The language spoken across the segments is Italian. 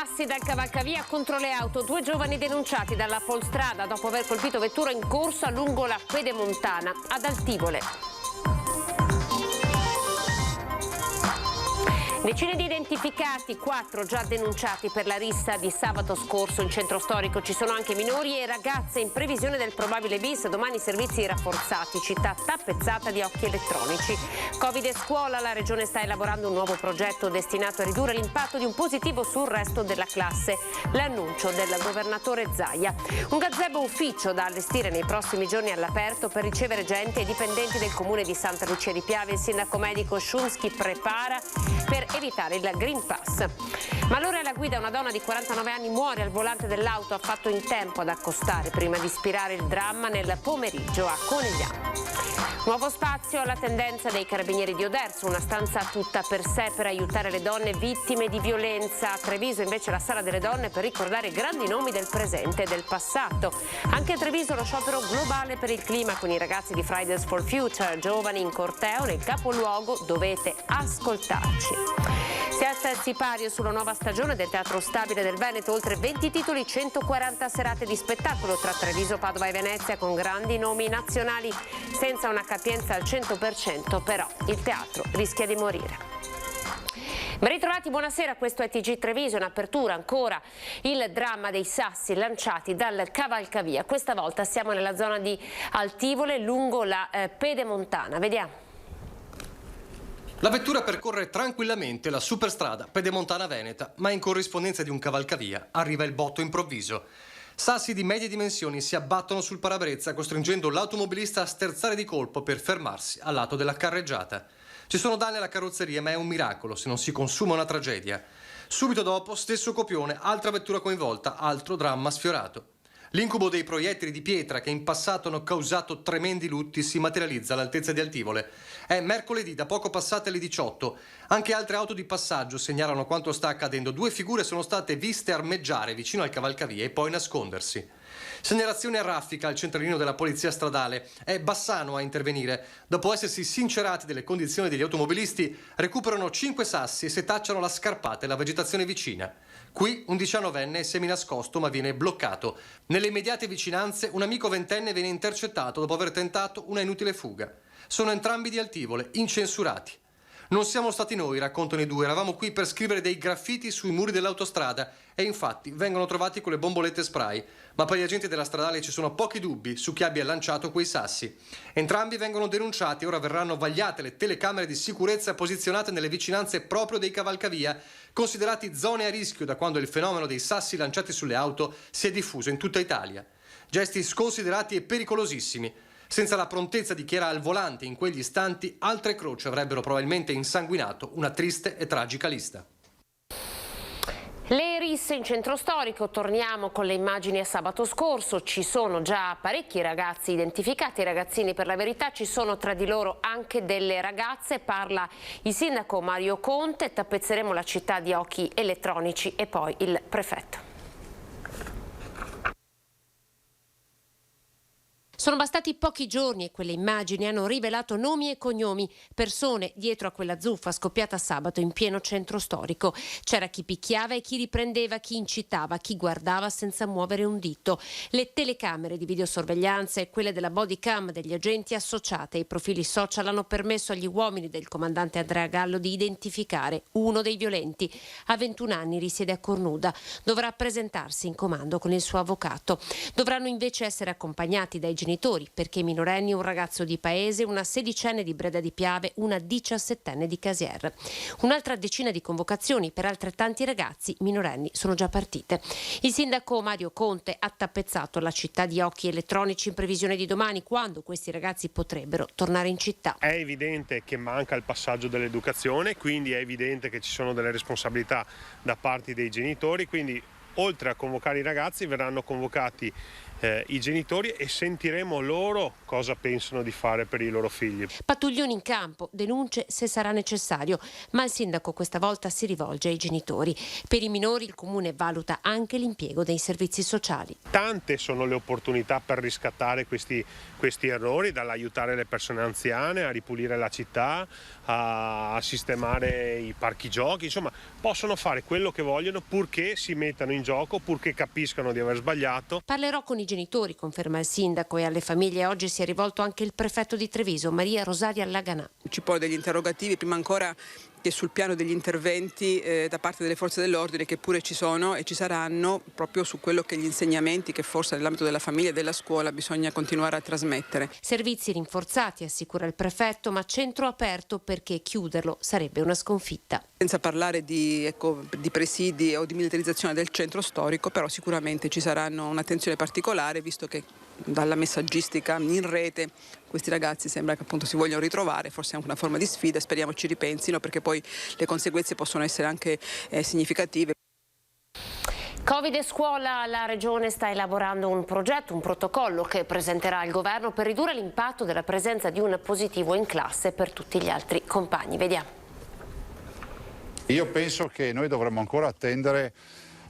Sassi dal cavalcavia contro le auto. 2 giovani denunciati dalla Polstrada dopo aver colpito vettura in corsa lungo la Pedemontana ad Altivole. Decine di identificati, 4 già denunciati per la rissa di sabato scorso in centro storico. Ci sono anche minori e ragazze in previsione del probabile bis. Domani servizi rafforzati, città tappezzata di occhi elettronici. Covid e scuola, la Regione sta elaborando un nuovo progetto destinato a ridurre l'impatto di un positivo sul resto della classe. L'annuncio del governatore Zaia. Un gazebo ufficio da allestire nei prossimi giorni all'aperto per ricevere gente e dipendenti del comune di Santa Lucia di Piave. Il sindaco medico Szumski prepara per evitare il Green Pass. Malore alla guida, una donna di 49 anni muore al volante dell'auto, ha fatto in tempo ad accostare prima di spirare il dramma nel pomeriggio a Conegliano. Nuovo spazio alla tendenza dei carabinieri di Oderzo, una stanza tutta per sé per aiutare le donne vittime di violenza. A Treviso invece la sala delle donne per ricordare grandi nomi del presente e del passato. Anche a Treviso lo sciopero globale per il clima con i ragazzi di Fridays for Future, giovani in corteo nel capoluogo. Dovete ascoltarci. Si alza il sipario sulla nuova stagione del Teatro Stabile del Veneto, oltre 20 titoli, 140 serate di spettacolo tra Treviso, Padova e Venezia con grandi nomi nazionali. Senza una capienza al 100% però il teatro rischia di morire. Ben ritrovati, buonasera, questo è TG Treviso, in apertura ancora il dramma dei sassi lanciati dal cavalcavia. Questa volta siamo nella zona di Altivole lungo la Pedemontana, vediamo. La vettura percorre tranquillamente la superstrada Pedemontana Veneta, ma in corrispondenza di un cavalcavia arriva il botto improvviso. Sassi di medie dimensioni si abbattono sul parabrezza, costringendo l'automobilista a sterzare di colpo per fermarsi al lato della carreggiata. Ci sono danni alla carrozzeria, ma è un miracolo se non si consuma una tragedia. Subito dopo, stesso copione, altra vettura coinvolta, altro dramma sfiorato. L'incubo dei proiettili di pietra che in passato hanno causato tremendi lutti si materializza all'altezza di Altivole. È mercoledì, da poco passate le 18. Anche altre auto di passaggio segnalano quanto sta accadendo. 2 figure sono state viste armeggiare vicino al cavalcavia e poi nascondersi. Segnalazione a raffica al centralino della polizia stradale. È Bassano a intervenire. Dopo essersi sincerati delle condizioni degli automobilisti, recuperano 5 sassi e setacciano la scarpata e la vegetazione vicina. Qui un 19enne è seminascosto ma viene bloccato. Nelle immediate vicinanze un amico 20enne viene intercettato dopo aver tentato una inutile fuga. Sono entrambi di Altivole, incensurati. Non siamo stati noi, raccontano i 2, eravamo qui per scrivere dei graffiti sui muri dell'autostrada e infatti vengono trovati con le bombolette spray, ma per gli agenti della stradale ci sono pochi dubbi su chi abbia lanciato quei sassi. Entrambi vengono denunciati e ora verranno vagliate le telecamere di sicurezza posizionate nelle vicinanze proprio dei cavalcavia, considerati zone a rischio da quando il fenomeno dei sassi lanciati sulle auto si è diffuso in tutta Italia. Gesti sconsiderati e pericolosissimi. Senza la prontezza di chi era al volante in quegli istanti, altre croci avrebbero probabilmente insanguinato una triste e tragica lista. Le risse in centro storico, torniamo con le immagini a sabato scorso, ci sono già parecchi ragazzi identificati, ragazzini per la verità, ci sono tra di loro anche delle ragazze, parla il sindaco Mario Conte, tappezzeremo la città di occhi elettronici e poi il prefetto. Sono bastati pochi giorni e quelle immagini hanno rivelato nomi e cognomi, persone dietro a quella zuffa scoppiata sabato in pieno centro storico. C'era chi picchiava e chi riprendeva, chi incitava, chi guardava senza muovere un dito. Le telecamere di videosorveglianza e quelle della bodycam degli agenti associate ai profili social hanno permesso agli uomini del comandante Andrea Gallo di identificare uno dei violenti. A 21 anni risiede a Cornuda, dovrà presentarsi in comando con il suo avvocato. Dovranno invece essere accompagnati dai genitori perché i minorenni, un ragazzo di paese, una 16enne di Breda di Piave, una 17enne di Casier. Un'altra decina di convocazioni per altrettanti ragazzi minorenni sono già partite. Il sindaco Mario Conte ha tappezzato la città di occhi elettronici in previsione di domani, quando questi ragazzi potrebbero tornare in città. È evidente che manca il passaggio dell'educazione, quindi è evidente che ci sono delle responsabilità da parte dei genitori, quindi oltre a convocare i ragazzi verranno convocati i genitori e sentiremo loro cosa pensano di fare per i loro figli. Pattuglioni in campo, denunce se sarà necessario, ma il sindaco questa volta si rivolge ai genitori. Per i minori il comune valuta anche l'impiego dei servizi sociali. Tante sono le opportunità per riscattare questi errori, dall'aiutare le persone anziane a ripulire la città, a sistemare i parchi giochi, insomma possono fare quello che vogliono purché si mettano in gioco, purché capiscano di aver sbagliato. Parlerò con i genitori, conferma il sindaco, e alle famiglie oggi si è rivolto anche il prefetto di Treviso, Maria Rosaria Laganà. Ci pone degli interrogativi, prima ancora che sul piano degli interventi da parte delle forze dell'ordine, che pure ci sono e ci saranno, proprio su quello che gli insegnamenti che forse nell'ambito della famiglia e della scuola bisogna continuare a trasmettere. Servizi rinforzati, assicura il prefetto, ma centro aperto perché chiuderlo sarebbe una sconfitta. Senza parlare di presidi o di militarizzazione del centro storico, però sicuramente ci saranno un'attenzione particolare, visto che dalla messaggistica in rete questi ragazzi sembra che appunto si vogliono ritrovare, forse è anche una forma di sfida, speriamo ci ripensino perché poi le conseguenze possono essere anche significative. Covid e scuola, la Regione sta elaborando un progetto, un protocollo che presenterà al Governo per ridurre l'impatto della presenza di un positivo in classe per tutti gli altri compagni. Vediamo. Io penso che noi dovremmo ancora attendere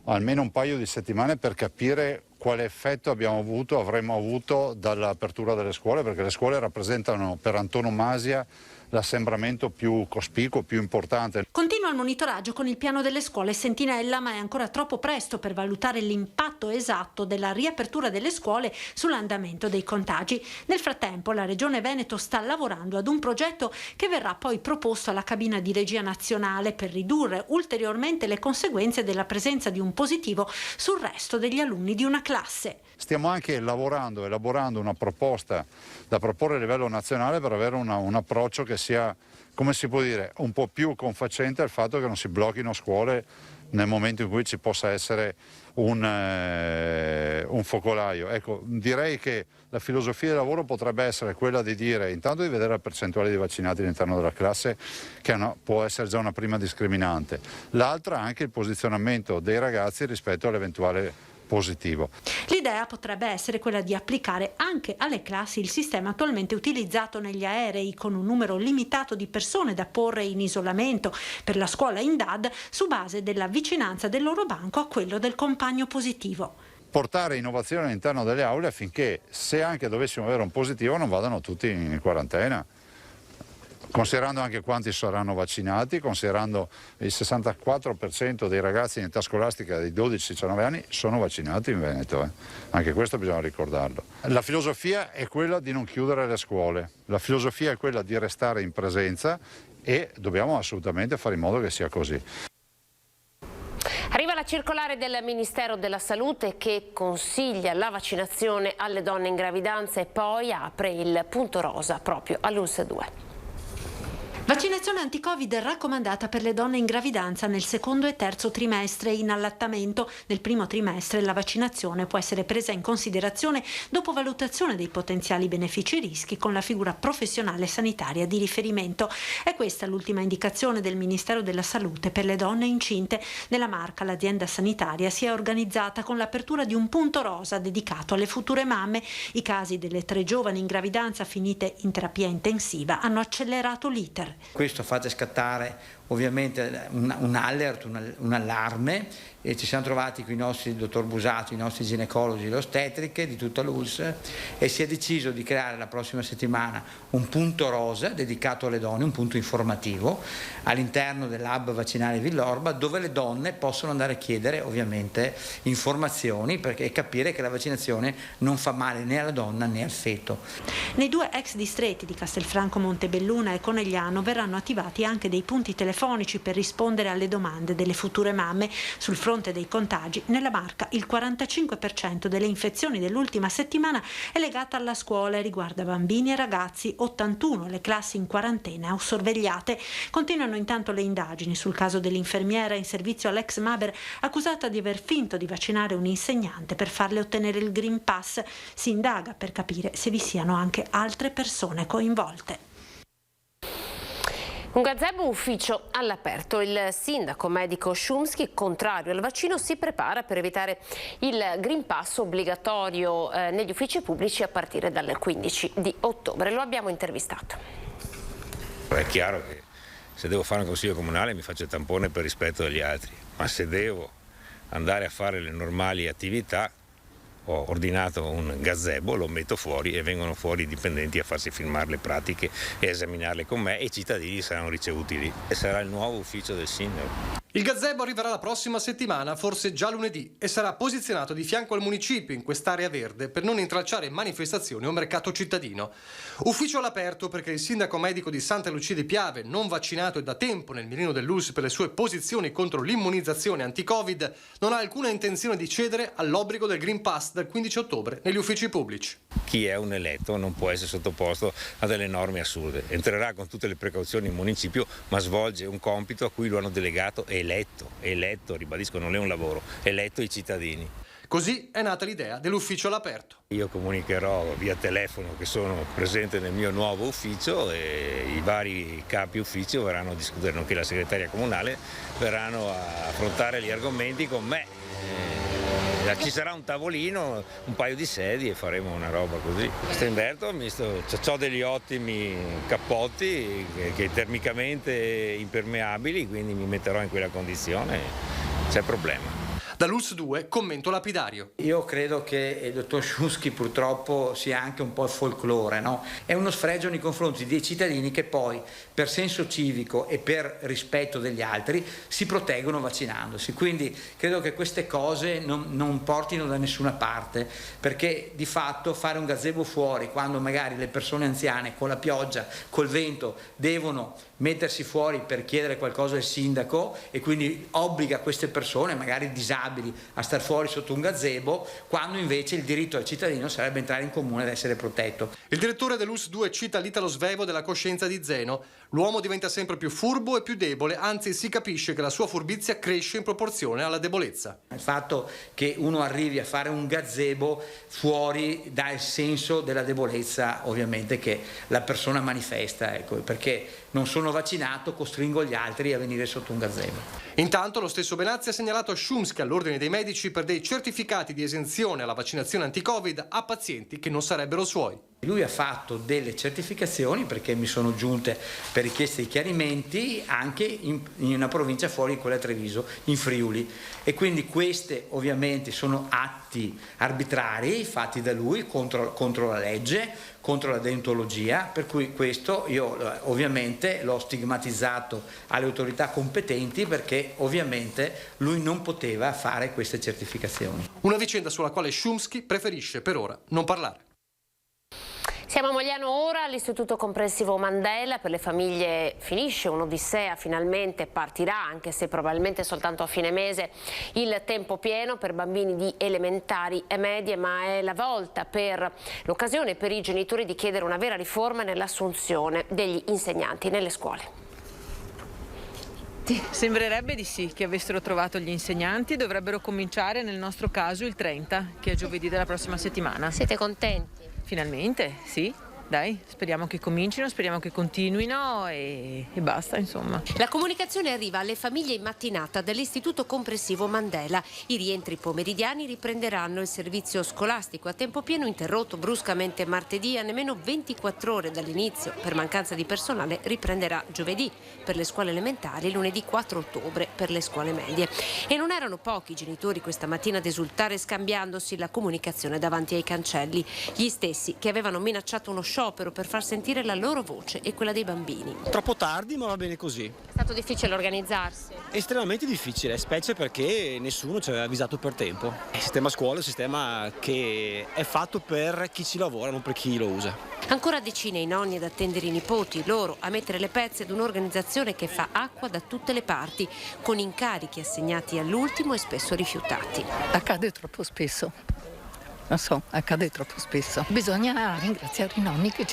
almeno un paio di settimane per capire quale effetto avremmo avuto dall'apertura delle scuole, perché le scuole rappresentano per antonomasia l'assembramento più cospicuo, più importante. Continua il monitoraggio con il piano delle scuole Sentinella, ma è ancora troppo presto per valutare l'impatto esatto della riapertura delle scuole sull'andamento dei contagi. Nel frattempo la Regione Veneto sta lavorando ad un progetto che verrà poi proposto alla cabina di regia nazionale per ridurre ulteriormente le conseguenze della presenza di un positivo sul resto degli alunni di una classe. Stiamo anche elaborando una proposta da proporre a livello nazionale per avere un approccio che sia, come si può dire, un po' più confacente al fatto che non si blocchino scuole nel momento in cui ci possa essere un focolaio. Ecco, direi che la filosofia del lavoro potrebbe essere quella di dire intanto di vedere la percentuale di vaccinati all'interno della classe, che può essere già una prima discriminante, l'altra anche il posizionamento dei ragazzi rispetto all'eventuale positivo. L'idea potrebbe essere quella di applicare anche alle classi il sistema attualmente utilizzato negli aerei, con un numero limitato di persone da porre in isolamento per la scuola in DAD su base della vicinanza del loro banco a quello del compagno positivo. Portare innovazione all'interno delle aule affinché, se anche dovessimo avere un positivo, non vadano tutti in quarantena. Considerando anche quanti saranno vaccinati, considerando il 64% dei ragazzi in età scolastica dei 12-19 anni sono vaccinati in Veneto, Anche questo bisogna ricordarlo. La filosofia è quella di non chiudere le scuole, la filosofia è quella di restare in presenza e dobbiamo assolutamente fare in modo che sia così. Arriva la circolare del Ministero della Salute che consiglia la vaccinazione alle donne in gravidanza e poi apre il punto rosa proprio all'ULSS 2. Vaccinazione anti-Covid raccomandata per le donne in gravidanza nel secondo e terzo trimestre in allattamento. Nel primo trimestre la vaccinazione può essere presa in considerazione dopo valutazione dei potenziali benefici e rischi con la figura professionale sanitaria di riferimento. È questa l'ultima indicazione del Ministero della Salute per le donne incinte. Nella Marca l'azienda sanitaria si è organizzata con l'apertura di un punto rosa dedicato alle future mamme. I casi delle 3 giovani in gravidanza finite in terapia intensiva hanno accelerato l'iter. Questo fa scattare ovviamente un alert, un allarme, e ci siamo trovati con i nostri dottor Busato, i nostri ginecologi, le ostetriche di tutta l'ULSS, e si è deciso di creare la prossima settimana un punto rosa dedicato alle donne, un punto informativo all'interno dell'hub vaccinale Villorba, dove le donne possono andare a chiedere ovviamente informazioni e capire che la vaccinazione non fa male né alla donna né al feto. Nei 2 ex distretti di Castelfranco Montebelluna e Conegliano verranno attivati anche dei punti telefonici per rispondere alle domande delle future mamme. Sul fronte dei contagi, nella Marca il 45% delle infezioni dell'ultima settimana è legata alla scuola e riguarda bambini e ragazzi, 81 le classi in quarantena o sorvegliate. Continuano intanto le indagini sul caso dell'infermiera in servizio all'ex Maber accusata di aver finto di vaccinare un insegnante per farle ottenere il Green Pass. Si indaga per capire se vi siano anche altre persone coinvolte. Un gazebo ufficio all'aperto. Il sindaco medico Szumski, contrario al vaccino, si prepara per evitare il Green Pass obbligatorio negli uffici pubblici a partire dal 15 di ottobre. Lo abbiamo intervistato. È chiaro che se devo fare un consiglio comunale mi faccio il tampone per rispetto degli altri, ma se devo andare a fare le normali attività ho ordinato un gazebo, lo metto fuori e vengono fuori i dipendenti a farsi filmare le pratiche e esaminarle con me e i cittadini saranno ricevuti lì e sarà il nuovo ufficio del sindaco. Il gazebo arriverà la prossima settimana, forse già lunedì, e sarà posizionato di fianco al municipio in quest'area verde per non intralciare manifestazioni o mercato cittadino. Ufficio all'aperto perché il sindaco medico di Santa Lucia di Piave, non vaccinato e da tempo nel mirino dell'ULSS per le sue posizioni contro l'immunizzazione anti-Covid, non ha alcuna intenzione di cedere all'obbligo del Green Pass dal 15 ottobre negli uffici pubblici. Chi è un eletto non può essere sottoposto a delle norme assurde. Entrerà con tutte le precauzioni in municipio, ma svolge un compito a cui lo hanno delegato eletto, ribadisco, non è un lavoro, eletto i cittadini. Così è nata l'idea dell'ufficio all'aperto. Io comunicherò via telefono che sono presente nel mio nuovo ufficio e i vari capi ufficio verranno a discutere, nonché la segretaria comunale, verranno a affrontare gli argomenti con me. Ci sarà un tavolino, un paio di sedie e faremo una roba così. Quest'inverno ho degli ottimi cappotti che termicamente impermeabili, quindi mi metterò in quella condizione, c'è problema. Dall'ULSS 2 commento lapidario. Io credo che il dottor Szumski purtroppo sia anche un po' il folklore, no? È uno sfregio nei confronti dei cittadini che poi per senso civico e per rispetto degli altri si proteggono vaccinandosi, quindi credo che queste cose non portino da nessuna parte, perché di fatto fare un gazebo fuori quando magari le persone anziane con la pioggia, col vento devono mettersi fuori per chiedere qualcosa al sindaco e quindi obbliga queste persone magari disabili a star fuori sotto un gazebo, quando invece il diritto al cittadino sarebbe entrare in comune ed essere protetto. Il direttore dell'ULSS 2 cita l'Italo Svevo della coscienza di Zeno. L'uomo diventa sempre più furbo e più debole, anzi si capisce che la sua furbizia cresce in proporzione alla debolezza. Il fatto che uno arrivi a fare un gazebo fuori dà il senso della debolezza ovviamente che la persona manifesta, ecco, perché non sono vaccinato, costringo gli altri a venire sotto un gazebo. Intanto lo stesso Benazzi ha segnalato a Szumski all'ordine dei medici per dei certificati di esenzione alla vaccinazione anti-Covid a pazienti che non sarebbero suoi. Lui ha fatto delle certificazioni perché mi sono giunte per richieste di chiarimenti anche in una provincia fuori quella di Treviso, in Friuli, e quindi queste ovviamente sono atti arbitrari fatti da lui contro la legge, contro la deontologia, per cui questo io ovviamente l'ho stigmatizzato alle autorità competenti perché ovviamente lui non poteva fare queste certificazioni. Una vicenda sulla quale Szumski preferisce per ora non parlare. Siamo a Mogliano ora, all'Istituto Comprensivo Mandela. Per le famiglie finisce un'odissea, finalmente partirà, anche se probabilmente soltanto a fine mese, il tempo pieno per bambini di elementari e medie, ma è la volta per l'occasione per i genitori di chiedere una vera riforma nell'assunzione degli insegnanti nelle scuole. Sembrerebbe di sì, che avessero trovato gli insegnanti. Dovrebbero cominciare nel nostro caso il 30, che è giovedì della prossima settimana. Siete contenti? Finalmente, sì. Dai, speriamo che comincino, speriamo che continuino e basta, insomma. La comunicazione arriva alle famiglie in mattinata dall'Istituto Comprensivo Mandela. I rientri pomeridiani riprenderanno il servizio scolastico a tempo pieno, interrotto bruscamente martedì a nemmeno 24 ore dall'inizio. Per mancanza di personale riprenderà giovedì per le scuole elementari e lunedì 4 ottobre per le scuole medie. E non erano pochi i genitori questa mattina ad esultare scambiandosi la comunicazione davanti ai cancelli. Gli stessi che avevano minacciato uno sciopero per far sentire la loro voce e quella dei bambini. Troppo tardi, ma va bene così. È stato difficile organizzarsi? Estremamente difficile, specie perché nessuno ci aveva avvisato per tempo. Il sistema scuola è un sistema che è fatto per chi ci lavora, non per chi lo usa. Ancora decine i nonni ad attendere i nipoti, loro a mettere le pezze ad un'organizzazione che fa acqua da tutte le parti, con incarichi assegnati all'ultimo e spesso rifiutati. Accade troppo spesso. Non so, accade troppo spesso. Bisogna ringraziare i nonni che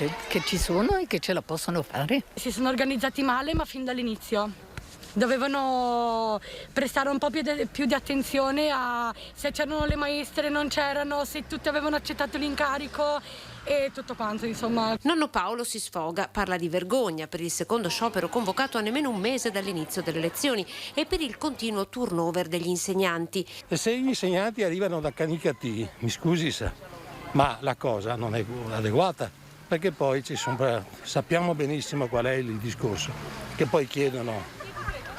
ci sono e che ce la possono fare. Si sono organizzati male, ma fin dall'inizio. dovevano prestare un po' più di attenzione a se c'erano le maestre, non c'erano, se tutti avevano accettato l'incarico e tutto quanto, insomma. Nonno Paolo si sfoga, parla di vergogna per il secondo sciopero convocato a nemmeno un mese dall'inizio delle lezioni e per il continuo turnover degli insegnanti. E se gli insegnanti arrivano da Canicattì, mi scusi, ma la cosa non è adeguata, perché poi sappiamo benissimo qual è il discorso, che poi chiedono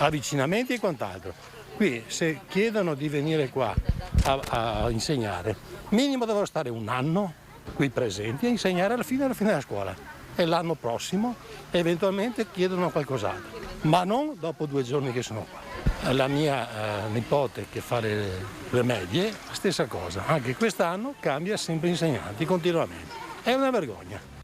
avvicinamenti e quant'altro. Qui se chiedono di venire qua a insegnare, minimo devono stare un anno qui presenti a insegnare alla fine della scuola e l'anno prossimo eventualmente chiedono qualcos'altro, ma non dopo 2 giorni che sono qua. La mia nipote che fa le medie, stessa cosa, anche quest'anno cambia sempre insegnanti continuamente, è una vergogna.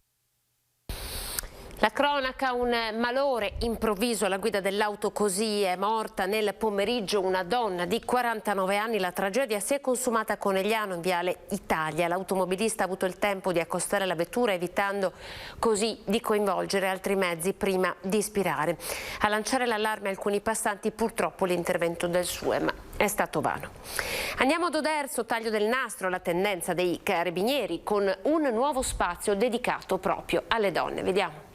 La cronaca, un malore improvviso alla guida dell'auto, così è morta nel pomeriggio una donna di 49 anni. La tragedia si è consumata a Conegliano in viale Italia. L'automobilista ha avuto il tempo di accostare la vettura evitando così di coinvolgere altri mezzi prima di spirare. A lanciare l'allarme alcuni passanti, purtroppo l'intervento del SUEM è stato vano. Andiamo ad Oderzo, taglio del nastro, la tendenza dei carabinieri con un nuovo spazio dedicato proprio alle donne. Vediamo.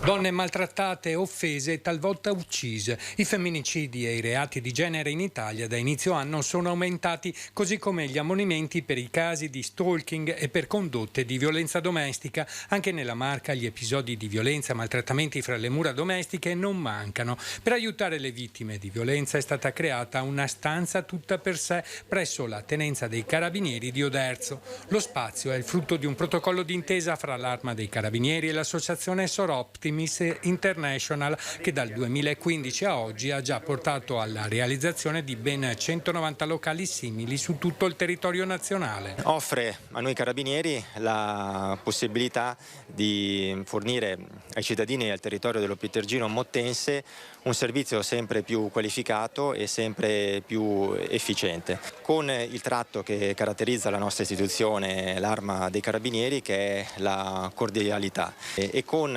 Donne maltrattate, offese e talvolta uccise. I femminicidi e i reati di genere in Italia da inizio anno sono aumentati, così come gli ammonimenti per i casi di stalking e per condotte di violenza domestica. Anche nella Marca gli episodi di violenza e maltrattamenti fra le mura domestiche non mancano. Per aiutare le vittime di violenza è stata creata una stanza tutta per sé presso la tenenza dei carabinieri di Oderzo. Lo spazio è il frutto di un protocollo d'intesa fra l'Arma dei Carabinieri e l'associazione Soroptimis International, che dal 2015 a oggi ha già portato alla realizzazione di ben 190 locali simili su tutto il territorio nazionale. Offre a noi carabinieri la possibilità di fornire ai cittadini e al territorio dello Pietergino mottense un servizio sempre più qualificato e sempre più efficiente, con il tratto che caratterizza la nostra istituzione, l'Arma dei Carabinieri, che è la cordialità, e con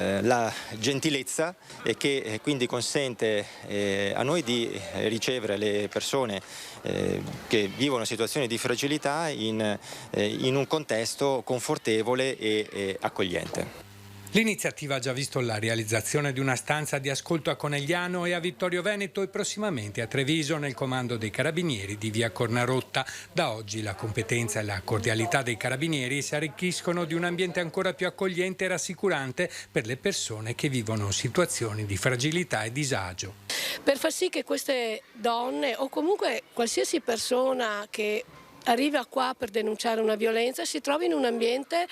la gentilezza, che quindi consente a noi di ricevere le persone che vivono situazioni di fragilità in un contesto confortevole e accogliente. L'iniziativa ha già visto la realizzazione di una stanza di ascolto a Conegliano e a Vittorio Veneto e prossimamente a Treviso nel comando dei Carabinieri di via Cornarotta. Da oggi la competenza e la cordialità dei Carabinieri si arricchiscono di un ambiente ancora più accogliente e rassicurante per le persone che vivono situazioni di fragilità e disagio. Per far sì che queste donne o comunque qualsiasi persona che arriva qua per denunciare una violenza si trovi in un ambiente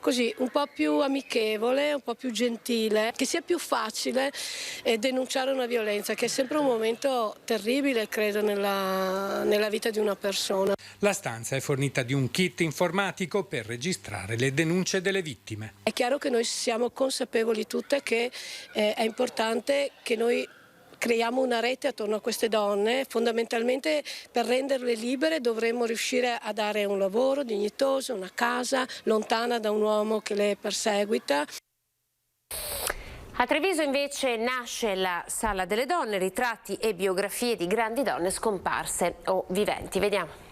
così un po' più amichevole, un po' più gentile, che sia più facile denunciare una violenza, che è sempre un momento terribile, credo, nella vita di una persona. La stanza è fornita di un kit informatico per registrare le denunce delle vittime. È chiaro che noi siamo consapevoli tutte che è importante che noi creiamo una rete attorno a queste donne. Fondamentalmente per renderle libere dovremmo riuscire a dare un lavoro dignitoso, una casa lontana da un uomo che le perseguita. A Treviso invece nasce la Sala delle Donne, ritratti e biografie di grandi donne scomparse o viventi. Vediamo.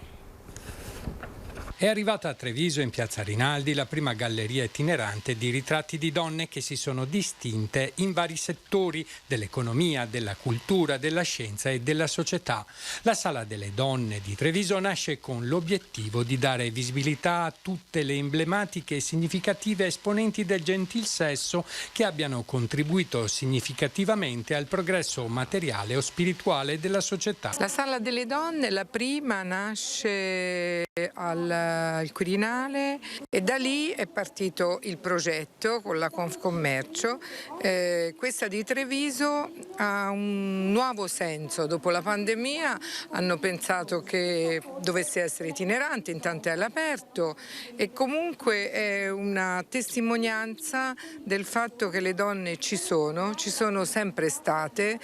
È arrivata a Treviso, in piazza Rinaldi, la prima galleria itinerante di ritratti di donne che si sono distinte in vari settori dell'economia, della cultura, della scienza e della società. La Sala delle Donne di Treviso nasce con l'obiettivo di dare visibilità a tutte le emblematiche e significative esponenti del gentil sesso che abbiano contribuito significativamente al progresso materiale o spirituale della società. La Sala delle Donne, la prima, nasce al Quirinale e da lì è partito il progetto con la Confcommercio. Questa di Treviso ha un nuovo senso. Dopo la pandemia hanno pensato che dovesse essere itinerante, intanto è all'aperto e comunque è una testimonianza del fatto che le donne ci sono sempre state,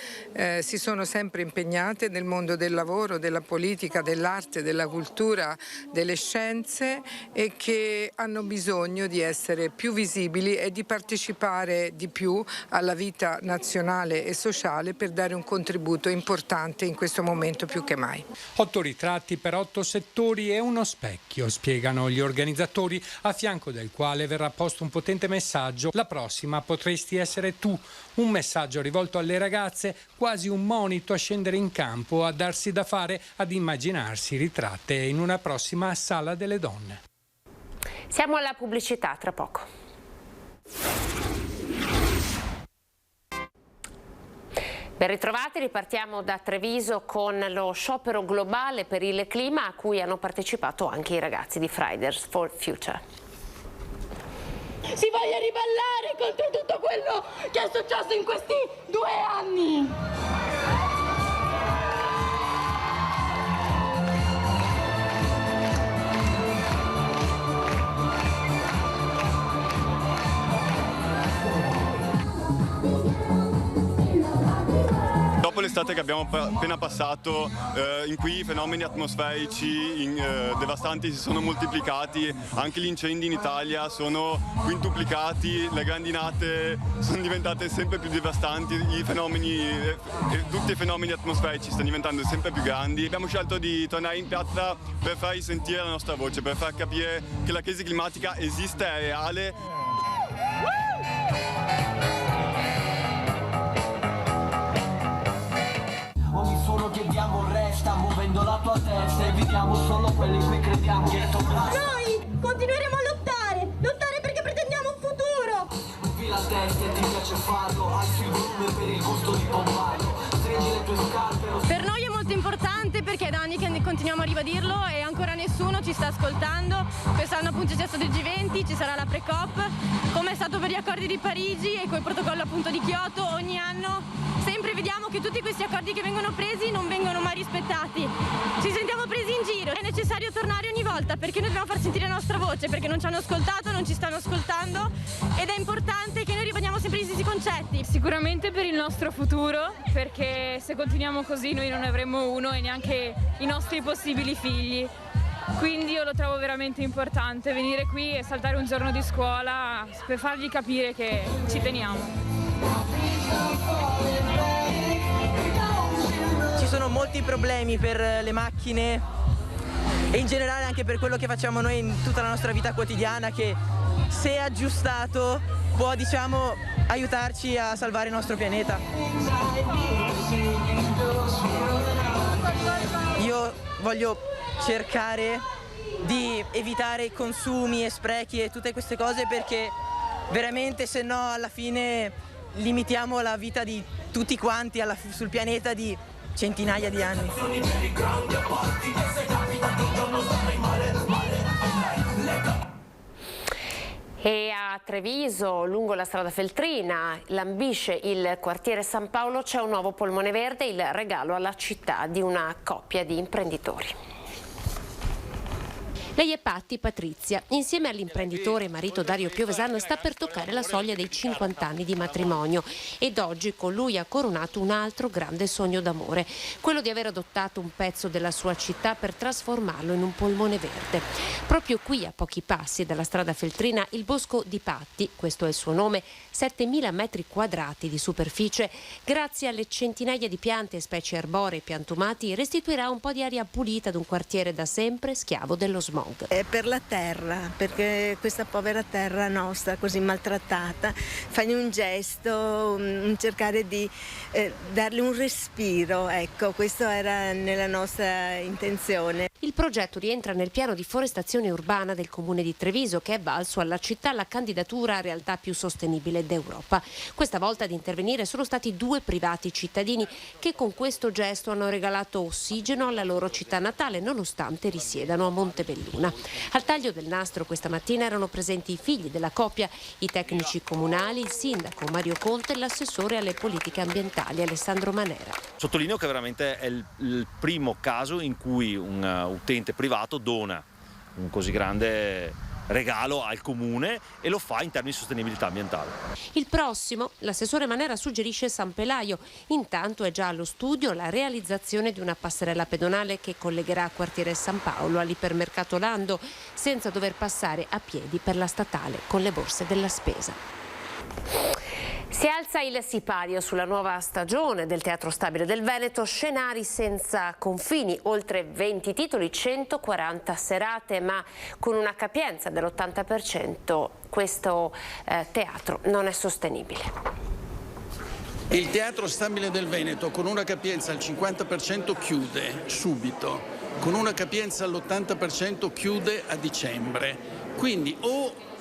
si sono sempre impegnate nel mondo del lavoro, della politica, dell'arte, della cultura, delle scienze e che hanno bisogno di essere più visibili e di partecipare di più alla vita nazionale e sociale per dare un contributo importante in questo momento più che mai. 8 ritratti per 8 settori e uno specchio, spiegano gli organizzatori, a fianco del quale verrà posto un potente messaggio: la prossima potresti essere tu. Un messaggio rivolto alle ragazze, quasi un monito a scendere in campo, a darsi da fare, ad immaginarsi ritratte in una prossima sala delle donne. Siamo alla pubblicità, tra poco. Ben ritrovati, ripartiamo da Treviso con lo sciopero globale per il clima a cui hanno partecipato anche i ragazzi di Fridays for Future. Si voglia ribellare contro tutto quello che è successo in questi 2 anni. Dopo l'estate che abbiamo appena passato, in cui i fenomeni atmosferici devastanti si sono moltiplicati, anche gli incendi in Italia sono quintuplicati, le grandinate sono diventate sempre più devastanti, tutti i fenomeni atmosferici stanno diventando sempre più grandi. Abbiamo scelto di tornare in piazza per far risentire la nostra voce, per far capire che la crisi climatica esiste, è reale. Ogni suono che diamo resta muovendo la tua testa e vediamo solo quello in cui crediamo. Noi continueremo a lottare perché pretendiamo un futuro. Muovi la testa e ti piace farlo, alzi il volume per il gusto di bombarlo. Stringi le tue scarpe. Per noi è molto importante perché è da anni che continuiamo a ribadirlo e ancora nessuno ci sta ascoltando. Quest'anno appunto c'è stato il G20, ci sarà la pre-COP, come è stato per gli accordi di Parigi e col protocollo appunto di Kyoto. Ogni anno sempre vediamo che tutti questi accordi che vengono presi non vengono mai rispettati. Ci sentiamo presi in giro. È necessario tornare ogni volta perché noi dobbiamo far sentire la nostra voce, perché non ci hanno ascoltato, non ci stanno ascoltando ed è importante che noi ribadiamo sempre gli stessi concetti. Sicuramente per il nostro futuro, perché se continuiamo così noi non ne avremo uno e neanche i nostri possibili figli. Quindi io lo trovo veramente importante venire qui e saltare un giorno di scuola per fargli capire che ci teniamo. Ci sono molti problemi per le macchine e in generale anche per quello che facciamo noi in tutta la nostra vita quotidiana, che se aggiustato può, diciamo, aiutarci a salvare il nostro pianeta. Io voglio cercare di evitare consumi e sprechi e tutte queste cose, perché veramente se no alla fine limitiamo la vita di tutti quanti sul pianeta di centinaia di anni. E a Treviso, lungo la strada Feltrina, lambisce il quartiere San Paolo, c'è un nuovo polmone verde, il regalo alla città di una coppia di imprenditori. Lei è Patti Patrizia, insieme all'imprenditore marito Dario Piovesano sta per toccare la soglia dei 50 anni di matrimonio ed oggi con lui ha coronato un altro grande sogno d'amore, quello di aver adottato un pezzo della sua città per trasformarlo in un polmone verde. Proprio qui, a pochi passi dalla strada Feltrina, il Bosco di Patti, questo è il suo nome, 7.000 metri quadrati di superficie, grazie alle centinaia di piante e specie arboree piantumati, restituirà un po' di aria pulita ad un quartiere da sempre schiavo dello smog. È per la terra, perché questa povera terra nostra così maltrattata, fai un gesto, cercare di darle un respiro, ecco, questo era nella nostra intenzione. Il progetto rientra nel piano di forestazione urbana del comune di Treviso, che è valso alla città la candidatura a realtà più sostenibile d'Europa. Questa volta ad intervenire sono stati 2 privati cittadini che con questo gesto hanno regalato ossigeno alla loro città natale, nonostante risiedano a Montebelluna. Al taglio del nastro questa mattina erano presenti i figli della coppia, i tecnici comunali, il sindaco Mario Conte e l'assessore alle politiche ambientali Alessandro Manera. Sottolineo che veramente è il primo caso in cui un utente privato dona un così grande regalo al comune e lo fa in termini di sostenibilità ambientale. Il prossimo, l'assessore Manera suggerisce San Pelaio. Intanto è già allo studio la realizzazione di una passerella pedonale che collegherà quartiere San Paolo all'ipermercato Lando, senza dover passare a piedi per la statale con le borse della spesa. Si alza il sipario sulla nuova stagione del Teatro Stabile del Veneto, scenari senza confini, oltre 20 titoli, 140 serate, ma con una capienza dell'80% questo teatro non è sostenibile. Il Teatro Stabile del Veneto con una capienza al 50% chiude subito, con una capienza all'80% chiude a dicembre, quindi o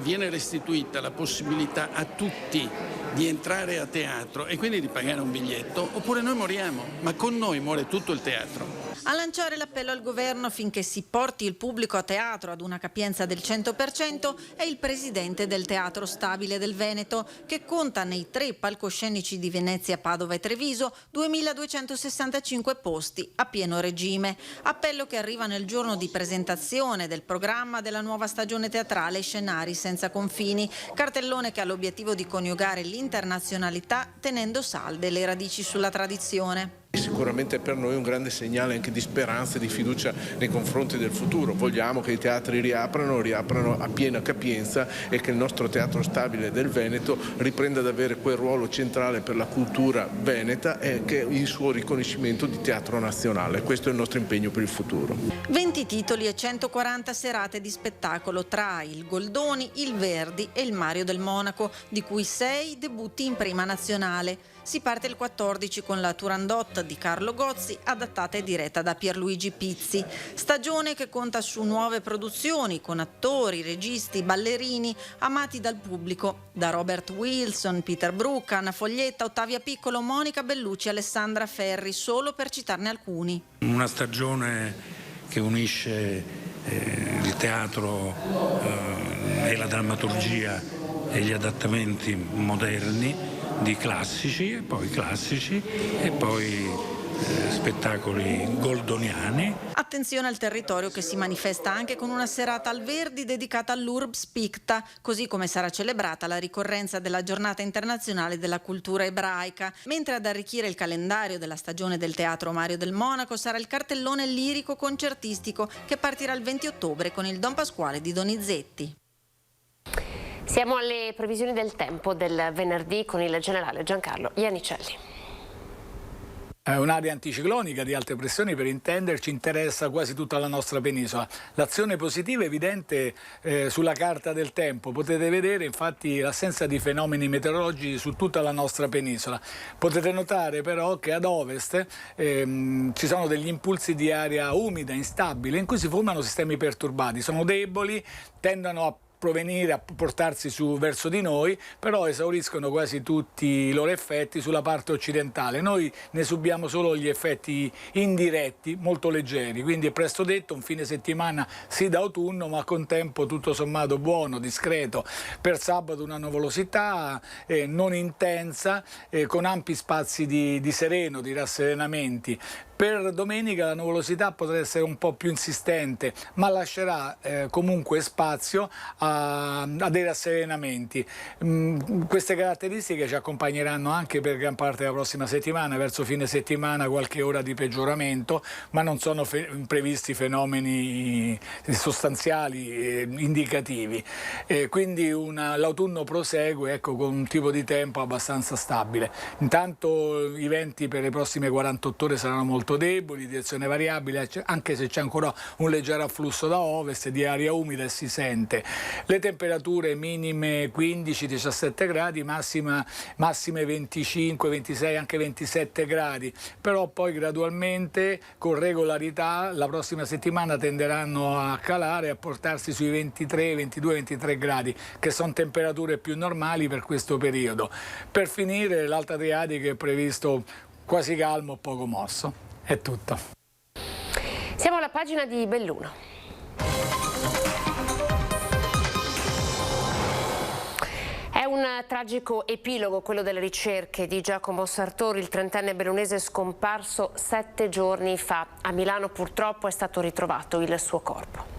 viene restituita la possibilità a tutti di entrare a teatro e quindi di pagare un biglietto, oppure noi moriamo, ma con noi muore tutto il teatro. A lanciare l'appello al governo affinché si porti il pubblico a teatro ad una capienza del 100% è il presidente del Teatro Stabile del Veneto, che conta nei 3 palcoscenici di Venezia, Padova e Treviso 2.265 posti a pieno regime. Appello che arriva nel giorno di presentazione del programma della nuova stagione teatrale Scenari senza confini, cartellone che ha l'obiettivo di coniugare l'internazionalità tenendo salde le radici sulla tradizione. Sicuramente per noi è un grande segnale anche di speranza e di fiducia nei confronti del futuro. Vogliamo che i teatri riaprano a piena capienza e che il nostro Teatro Stabile del Veneto riprenda ad avere quel ruolo centrale per la cultura veneta e che il suo riconoscimento di teatro nazionale. Questo è il nostro impegno per il futuro. 20 titoli e 140 serate di spettacolo tra il Goldoni, il Verdi e il Mario del Monaco, di cui 6 debutti in prima nazionale. Si parte il 14 con la Turandot di Carlo Gozzi, adattata e diretta da Pierluigi Pizzi. Stagione che conta su nuove produzioni con attori, registi, ballerini amati dal pubblico, da Robert Wilson, Peter Brook, Anna Foglietta, Ottavia Piccolo, Monica Bellucci, Alessandra Ferri, solo per citarne alcuni. Una stagione che unisce il teatro e la drammaturgia e gli adattamenti moderni di classici e poi spettacoli goldoniani. Attenzione al territorio che si manifesta anche con una serata al Verdi dedicata all'Urbs Picta, così come sarà celebrata la ricorrenza della Giornata Internazionale della Cultura Ebraica, mentre ad arricchire il calendario della stagione del Teatro Mario del Monaco sarà il cartellone lirico concertistico che partirà il 20 ottobre con il Don Pasquale di Donizetti. Siamo alle previsioni del tempo del venerdì con il generale Giancarlo Iannicelli. Un'area anticiclonica di alte pressioni, per intenderci, interessa quasi tutta la nostra penisola. L'azione positiva è evidente sulla carta del tempo. Potete vedere infatti l'assenza di fenomeni meteorologici su tutta la nostra penisola. Potete notare però che ad ovest ci sono degli impulsi di aria umida, instabile, in cui si formano sistemi perturbati. Sono deboli, tendono a provenire a portarsi su verso di noi, però esauriscono quasi tutti i loro effetti sulla parte occidentale. Noi ne subiamo solo gli effetti indiretti, molto leggeri, quindi è presto detto un fine settimana sì d'autunno, ma con tempo tutto sommato buono, discreto. Per sabato una nuvolosità non intensa, con ampi spazi di sereno, di rasserenamenti. Per domenica la nuvolosità potrà essere un po' più insistente, ma lascerà comunque spazio a dei rasserenamenti. Queste caratteristiche ci accompagneranno anche per gran parte della prossima settimana, verso fine settimana qualche ora di peggioramento, ma non sono previsti fenomeni sostanziali indicativi. Quindi l'autunno prosegue con un tipo di tempo abbastanza stabile. Intanto i venti per le prossime 48 ore saranno molto deboli, direzione variabile, anche se c'è ancora un leggero afflusso da ovest di aria umida e si sente. Le temperature minime 15-17 gradi, massime 25, 26, anche 27 gradi, però poi gradualmente, con regolarità, la prossima settimana tenderanno a calare e a portarsi sui 22-23 gradi, che sono temperature più normali per questo periodo. Per finire, l'Alta Adriatica è previsto quasi calmo, poco mosso. È tutto. Siamo alla pagina di Belluno. È un tragico epilogo quello delle ricerche di Giacomo Sartori, il 30enne bellunese scomparso 7 giorni fa. A Milano purtroppo è stato ritrovato il suo corpo.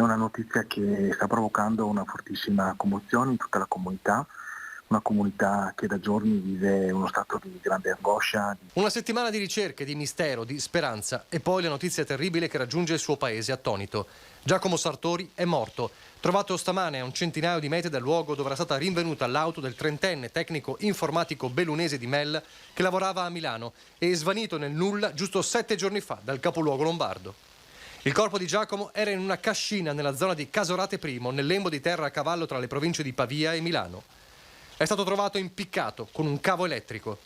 È una notizia che sta provocando una fortissima commozione in tutta la comunità, una comunità che da giorni vive uno stato di grande angoscia. Una settimana di ricerche, di mistero, di speranza e poi la notizia terribile che raggiunge il suo paese attonito. Giacomo Sartori è morto, trovato stamane a un centinaio di metri dal luogo dove era stata rinvenuta l'auto del 30enne tecnico informatico bellunese di Mel che lavorava a Milano e svanito nel nulla giusto 7 giorni fa dal capoluogo lombardo. Il corpo di Giacomo era in una cascina nella zona di Casorate I, nel lembo di terra a cavallo tra le province di Pavia e Milano. È stato trovato impiccato con un cavo elettrico.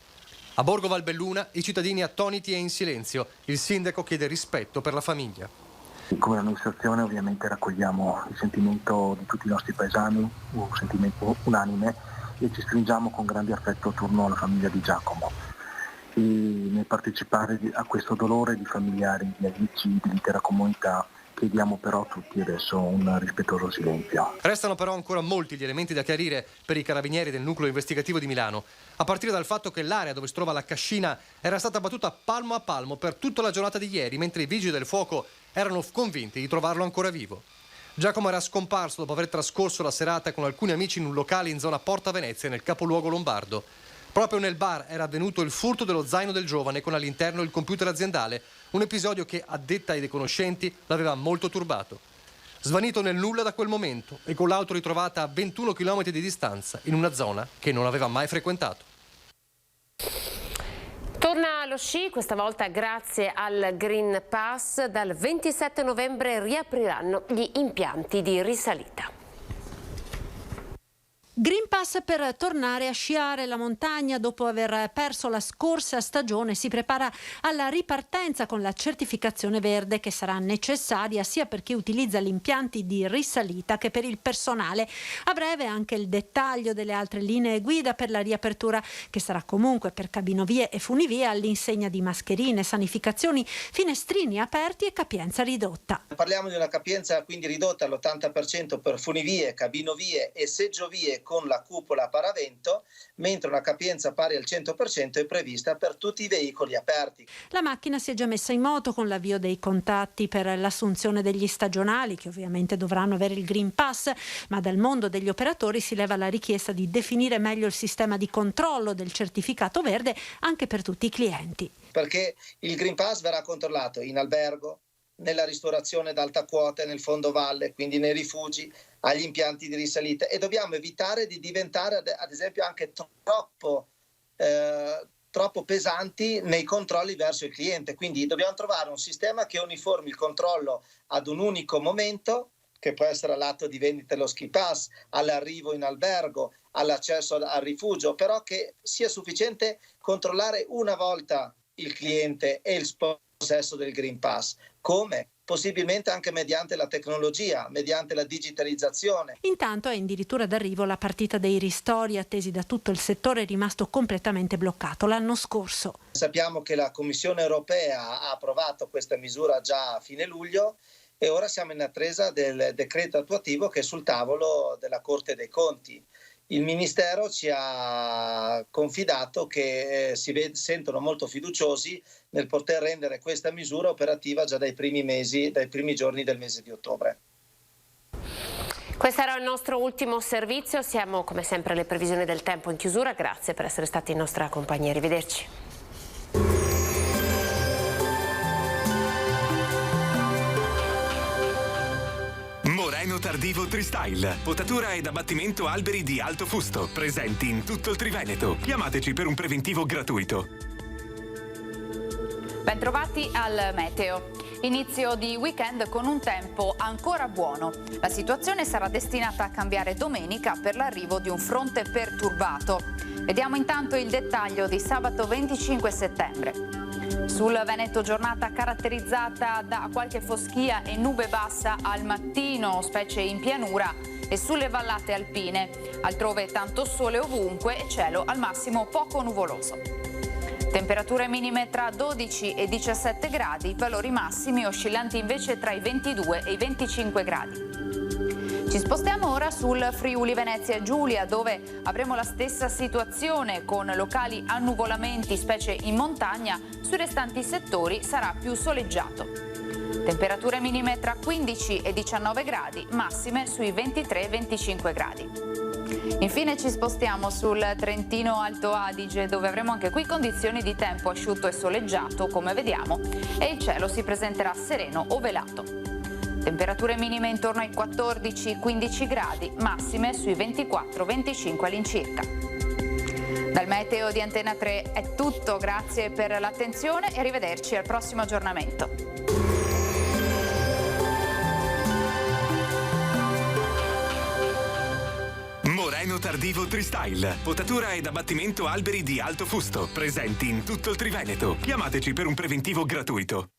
A Borgo Valbelluna i cittadini attoniti e in silenzio. Il sindaco chiede rispetto per la famiglia. Come amministrazione ovviamente raccogliamo il sentimento di tutti i nostri paesani, un sentimento unanime, e ci stringiamo con grande affetto attorno alla famiglia di Giacomo. E nel partecipare a questo dolore di familiari, di amici, dell'intera comunità, chiediamo però a tutti adesso un rispettoso silenzio. Restano però ancora molti gli elementi da chiarire per i carabinieri del nucleo investigativo di Milano, a partire dal fatto che l'area dove si trova la cascina era stata battuta palmo a palmo per tutta la giornata di ieri, mentre i vigili del fuoco erano convinti di trovarlo ancora vivo. Giacomo era scomparso dopo aver trascorso la serata con alcuni amici in un locale in zona Porta Venezia, nel capoluogo lombardo. Proprio nel bar era avvenuto il furto dello zaino del giovane con all'interno il computer aziendale, un episodio che, a detta dei conoscenti, l'aveva molto turbato. Svanito nel nulla da quel momento e con l'auto ritrovata a 21 km di distanza in una zona che non aveva mai frequentato. Torna allo sci, questa volta grazie al Green Pass. Dal 27 novembre riapriranno gli impianti di risalita. Green Pass per tornare a sciare. La montagna, dopo aver perso la scorsa stagione, si prepara alla ripartenza con la certificazione verde che sarà necessaria sia per chi utilizza gli impianti di risalita che per il personale. A breve anche il dettaglio delle altre linee guida per la riapertura, che sarà comunque per cabinovie e funivie all'insegna di mascherine, sanificazioni, finestrini aperti e capienza ridotta. Parliamo di una capienza quindi ridotta all'80% per funivie, cabinovie e seggiovie con la cupola paravento, mentre una capienza pari al 100% è prevista per tutti i veicoli aperti. La macchina si è già messa in moto con l'avvio dei contatti per l'assunzione degli stagionali, che ovviamente dovranno avere il Green Pass, ma dal mondo degli operatori si leva la richiesta di definire meglio il sistema di controllo del certificato verde anche per tutti i clienti. Perché il Green Pass verrà controllato in albergo, nella ristorazione ad alta quota e nel fondovalle, quindi nei rifugi, agli impianti di risalita, e dobbiamo evitare di diventare ad esempio anche troppo pesanti nei controlli verso il cliente. Quindi dobbiamo trovare un sistema che uniformi il controllo ad un unico momento, che può essere all'atto di vendita dello ski pass, all'arrivo in albergo, all'accesso al rifugio, però che sia sufficiente controllare una volta il cliente e il possesso del Green Pass. Come? Possibilmente anche mediante la tecnologia, mediante la digitalizzazione. Intanto è addirittura d'arrivo la partita dei ristori attesi da tutto il settore, rimasto completamente bloccato l'anno scorso. Sappiamo che la Commissione europea ha approvato questa misura già a fine luglio e ora siamo in attesa del decreto attuativo che è sul tavolo della Corte dei Conti. Il Ministero ci ha confidato che sentono molto fiduciosi nel poter rendere questa misura operativa già dai primi giorni del mese di ottobre. Questo era il nostro ultimo servizio, siamo come sempre alle previsioni del tempo in chiusura, grazie per essere stati in nostra compagnia, arrivederci. Moreno Tardivo Tristyle, potatura ed abbattimento alberi di alto fusto, presenti in tutto il Triveneto. Chiamateci per un preventivo gratuito. Bentrovati al Meteo. Inizio di weekend con un tempo ancora buono. La situazione sarà destinata a cambiare domenica per l'arrivo di un fronte perturbato. Vediamo intanto il dettaglio di sabato 25 settembre. Sul Veneto giornata caratterizzata da qualche foschia e nube bassa al mattino, specie in pianura e sulle vallate alpine. Altrove tanto sole ovunque e cielo al massimo poco nuvoloso. Temperature minime tra 12 e 17 gradi, valori massimi oscillanti invece tra i 22 e i 25 gradi. Ci spostiamo ora sul Friuli Venezia Giulia, dove avremo la stessa situazione con locali annuvolamenti, specie in montagna. Sui restanti settori sarà più soleggiato. Temperature minime tra 15 e 19 gradi, massime sui 23-25 gradi. Infine ci spostiamo sul Trentino Alto Adige, dove avremo anche qui condizioni di tempo asciutto e soleggiato, come vediamo, e il cielo si presenterà sereno o velato. Temperature minime intorno ai 14-15 gradi, massime sui 24-25 all'incirca. Dal meteo di Antena 3 è tutto, grazie per l'attenzione e arrivederci al prossimo aggiornamento. Moreno Tardivo Tristyle. Potatura ed abbattimento alberi di alto fusto. Presenti in tutto il Triveneto. Chiamateci per un preventivo gratuito.